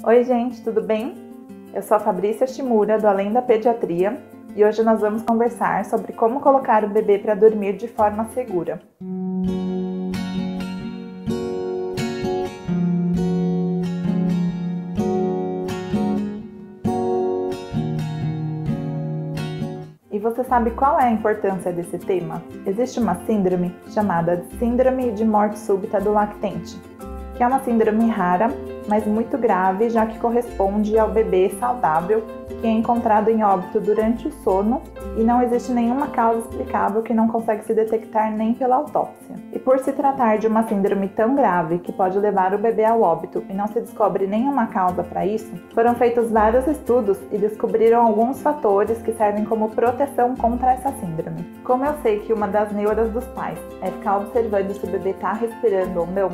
Oi gente, tudo bem? Eu sou a Fabrícia Shimura, do Além da Pediatria, e hoje nós vamos conversar sobre como colocar o bebê para dormir de forma segura. E você sabe qual é a importância desse tema? Existe uma síndrome chamada Síndrome de Morte Súbita do Lactente, que é uma síndrome rara, mas muito grave, já que corresponde ao bebê saudável que é encontrado em óbito durante o sono e não existe nenhuma causa explicável que não consegue se detectar nem pela autópsia. E por se tratar de uma síndrome tão grave que pode levar o bebê ao óbito e não se descobre nenhuma causa para isso, foram feitos vários estudos e descobriram alguns fatores que servem como proteção contra essa síndrome. Como eu sei que uma das neuras dos pais é ficar observando se o bebê está respirando ou não,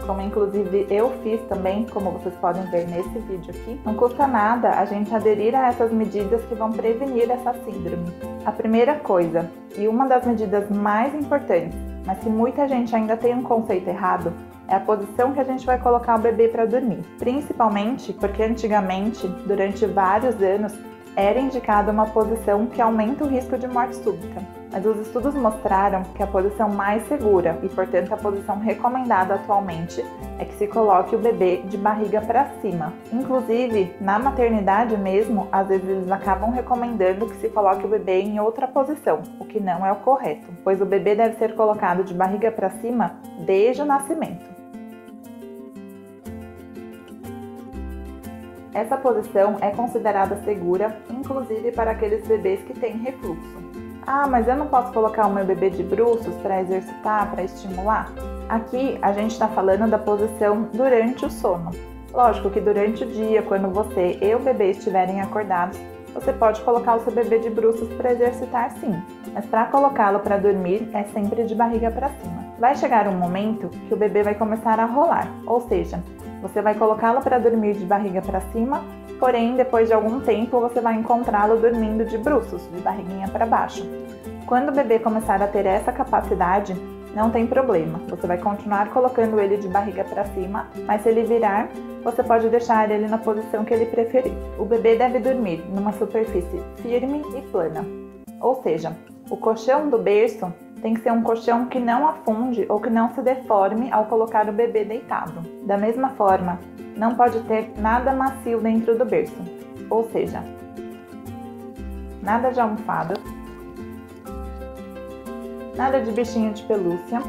como inclusive eu fiz também, como vocês podem ver nesse vídeo aqui, não custa nada a gente aderir a essas medidas que vão prevenir essa síndrome. A primeira coisa, e uma das medidas mais importantes, mas que muita gente ainda tem um conceito errado, é a posição que a gente vai colocar o bebê para dormir. Principalmente porque antigamente, durante vários anos, era indicada uma posição que aumenta o risco de morte súbita. Mas os estudos mostraram que a posição mais segura e, portanto, a posição recomendada atualmente é que se coloque o bebê de barriga para cima. Inclusive, na maternidade mesmo, às vezes eles acabam recomendando que se coloque o bebê em outra posição, o que não é o correto, pois o bebê deve ser colocado de barriga para cima desde o nascimento. Essa posição é considerada segura, inclusive para aqueles bebês que têm refluxo. Ah, mas eu não posso colocar o meu bebê de bruços para exercitar, para estimular? Aqui a gente está falando da posição durante o sono. Lógico que durante o dia, quando você e o bebê estiverem acordados, você pode colocar o seu bebê de bruços para exercitar sim, mas para colocá-lo para dormir é sempre de barriga para cima. Vai chegar um momento que o bebê vai começar a rolar, ou seja, você vai colocá-lo para dormir de barriga para cima, porém, depois de algum tempo, você vai encontrá-lo dormindo de bruços, de barriguinha para baixo. Quando o bebê começar a ter essa capacidade, não tem problema. Você vai continuar colocando ele de barriga para cima, mas se ele virar, você pode deixar ele na posição que ele preferir. O bebê deve dormir numa superfície firme e plana. Ou seja, o colchão do berço tem que ser um colchão que não afunde ou que não se deforme ao colocar o bebê deitado. Da mesma forma, não pode ter nada macio dentro do berço, ou seja, nada de almofada, nada de bichinho de pelúcia,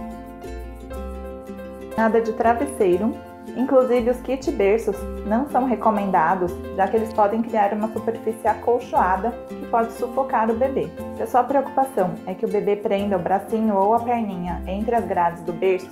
nada de travesseiro. Inclusive, os kit berços não são recomendados, já que eles podem criar uma superfície acolchoada que pode sufocar o bebê. Se a sua preocupação é que o bebê prenda o bracinho ou a perninha entre as grades do berço,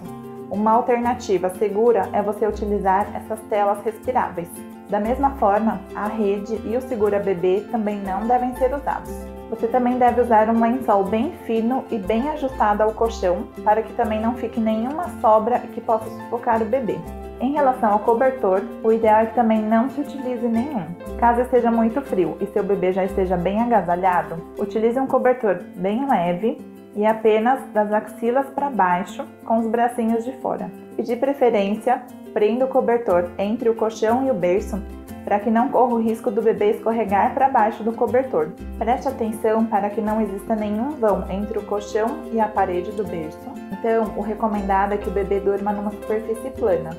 uma alternativa segura é você utilizar essas telas respiráveis. Da mesma forma, a rede e o segura-bebê também não devem ser usados. Você também deve usar um lençol bem fino e bem ajustado ao colchão para que também não fique nenhuma sobra que possa sufocar o bebê. Em relação ao cobertor, o ideal é que também não se utilize nenhum. Caso esteja muito frio e seu bebê já esteja bem agasalhado, utilize um cobertor bem leve e apenas das axilas para baixo, com os bracinhos de fora. E de preferência, prenda o cobertor entre o colchão e o berço para que não corra o risco do bebê escorregar para baixo do cobertor. Preste atenção para que não exista nenhum vão entre o colchão e a parede do berço. Então, o recomendado é que o bebê durma numa superfície plana.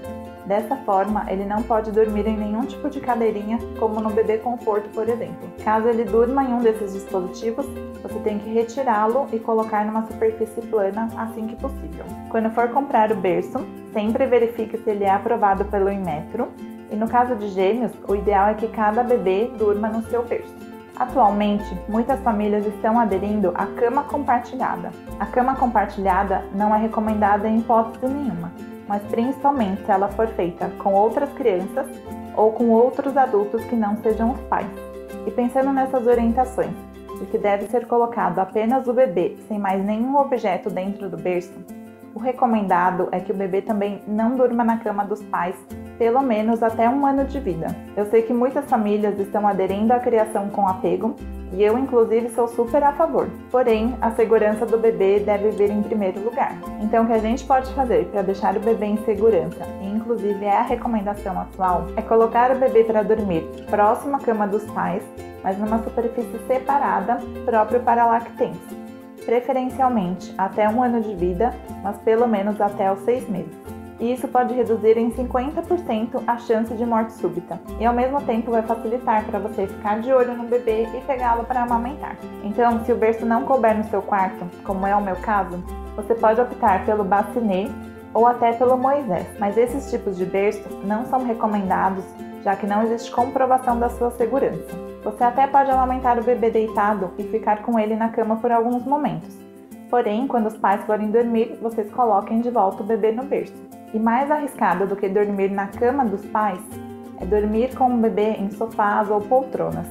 Dessa forma, ele não pode dormir em nenhum tipo de cadeirinha, como no bebê conforto, por exemplo. Caso ele durma em um desses dispositivos, você tem que retirá-lo e colocar numa superfície plana assim que possível. Quando for comprar o berço, sempre verifique se ele é aprovado pelo Inmetro. E no caso de gêmeos, o ideal é que cada bebê durma no seu berço. Atualmente, muitas famílias estão aderindo à cama compartilhada. A cama compartilhada não é recomendada em hipótese nenhuma, mas principalmente se ela for feita com outras crianças ou com outros adultos que não sejam os pais. E pensando nessas orientações, de que deve ser colocado apenas o bebê sem mais nenhum objeto dentro do berço, o recomendado é que o bebê também não durma na cama dos pais pelo menos até 1 ano de vida. Eu sei que muitas famílias estão aderindo à criação com apego, e eu inclusive sou super a favor. Porém, a segurança do bebê deve vir em primeiro lugar. Então o que a gente pode fazer para deixar o bebê em segurança, e inclusive é a recomendação atual, é colocar o bebê para dormir próximo à cama dos pais, mas numa superfície separada, próprio para a lactência. Preferencialmente até 1 ano de vida, mas pelo menos até os 6 meses. E isso pode reduzir em 50% a chance de morte súbita, e ao mesmo tempo vai facilitar para você ficar de olho no bebê e pegá-lo para amamentar. Então, se o berço não couber no seu quarto, como é o meu caso, você pode optar pelo bassinet ou até pelo Moisés, mas esses tipos de berço não são recomendados, já que não existe comprovação da sua segurança. Você até pode amamentar o bebê deitado e ficar com ele na cama por alguns momentos. Porém, quando os pais forem dormir, vocês coloquem de volta o bebê no berço. E mais arriscado do que dormir na cama dos pais é dormir com o bebê em sofás ou poltronas.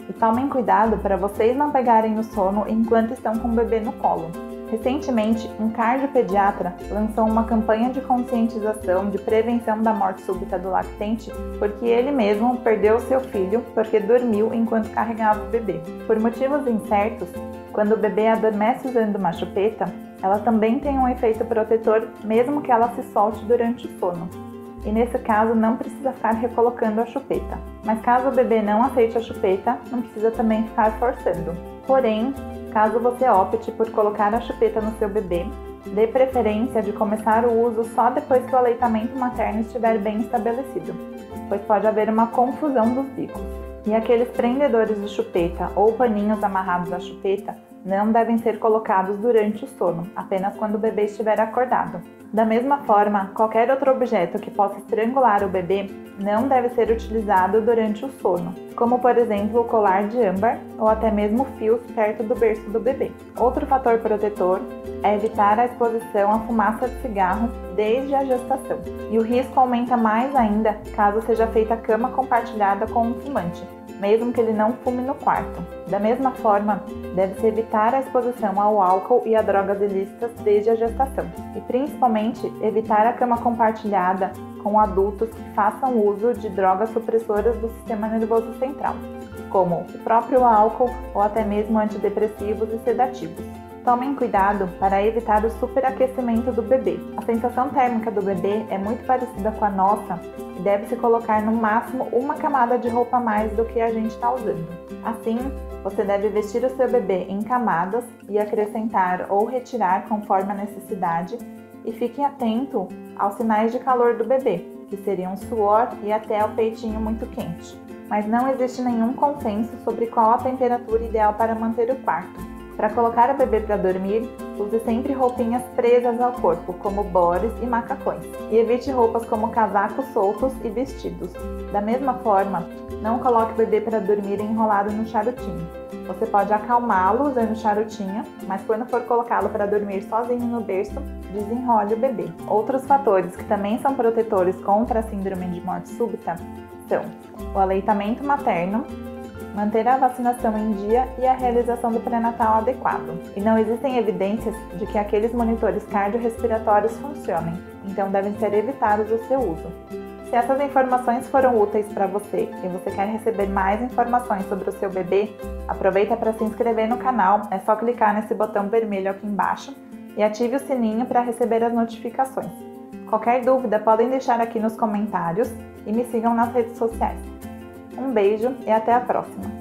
E tomem cuidado para vocês não pegarem o sono enquanto estão com o bebê no colo. Recentemente, um cardiopediatra lançou uma campanha de conscientização de prevenção da morte súbita do lactente porque ele mesmo perdeu seu filho porque dormiu enquanto carregava o bebê. Por motivos incertos, quando o bebê adormece usando uma chupeta, ela também tem um efeito protetor mesmo que ela se solte durante o sono. E nesse caso não precisa ficar recolocando a chupeta. Mas caso o bebê não aceite a chupeta, não precisa também ficar forçando. Porém, caso você opte por colocar a chupeta no seu bebê, dê preferência de começar o uso só depois que o aleitamento materno estiver bem estabelecido, pois pode haver uma confusão dos bicos. E aqueles prendedores de chupeta ou paninhos amarrados à chupeta não devem ser colocados durante o sono, apenas quando o bebê estiver acordado. Da mesma forma, qualquer outro objeto que possa estrangular o bebê não deve ser utilizado durante o sono, como por exemplo o colar de âmbar ou até mesmo fios perto do berço do bebê. Outro fator protetor é evitar a exposição à fumaça de cigarro desde a gestação. E o risco aumenta mais ainda caso seja feita cama compartilhada com um fumante, mesmo que ele não fume no quarto. Da mesma forma, deve-se evitar a exposição ao álcool e a drogas ilícitas desde a gestação, e principalmente evitar a cama compartilhada com adultos que façam uso de drogas supressoras do sistema nervoso central, como o próprio álcool ou até mesmo antidepressivos e sedativos. Tomem cuidado para evitar o superaquecimento do bebê. A sensação térmica do bebê é muito parecida com a nossa e deve-se colocar no máximo uma camada de roupa a mais do que a gente está usando. Assim, você deve vestir o seu bebê em camadas e acrescentar ou retirar conforme a necessidade, e fique atento aos sinais de calor do bebê, que seriam suor e até o peitinho muito quente. Mas não existe nenhum consenso sobre qual a temperatura ideal para manter o quarto. Para colocar o bebê para dormir, use sempre roupinhas presas ao corpo, como bores e macacões, e evite roupas como casacos soltos e vestidos. Da mesma forma, não coloque o bebê para dormir enrolado no charutinho. Você pode acalmá-lo usando charutinho, mas quando for colocá-lo para dormir sozinho no berço, desenrole o bebê. Outros fatores que também são protetores contra a síndrome de morte súbita são o aleitamento materno, manter a vacinação em dia e a realização do pré-natal adequado. E não existem evidências de que aqueles monitores cardiorrespiratórios funcionem, então devem ser evitados o seu uso. Se essas informações foram úteis para você e você quer receber mais informações sobre o seu bebê, aproveita para se inscrever no canal, é só clicar nesse botão vermelho aqui embaixo e ative o sininho para receber as notificações. Qualquer dúvida podem deixar aqui nos comentários e me sigam nas redes sociais. Um beijo e até a próxima!